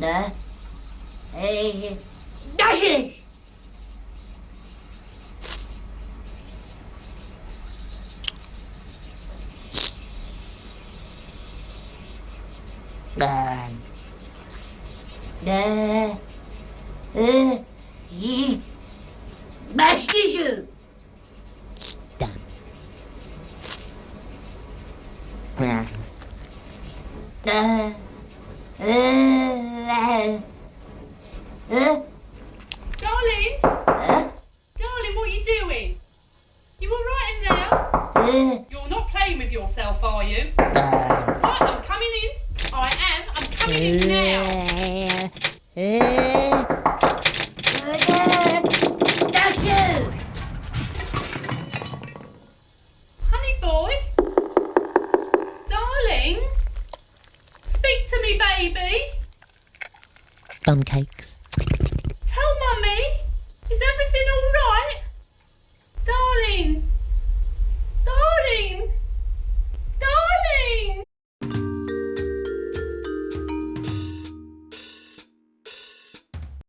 Hey, dash it! Başkışı. Darling? Darling, what are you doing? You all right in there? You're not playing with yourself, are you? Right, I'm coming in. I am. I'm coming in now. Dash it! Honey boy? Darling? Speak to me, baby. Bum cakes. Tell Mummy. Is everything all right?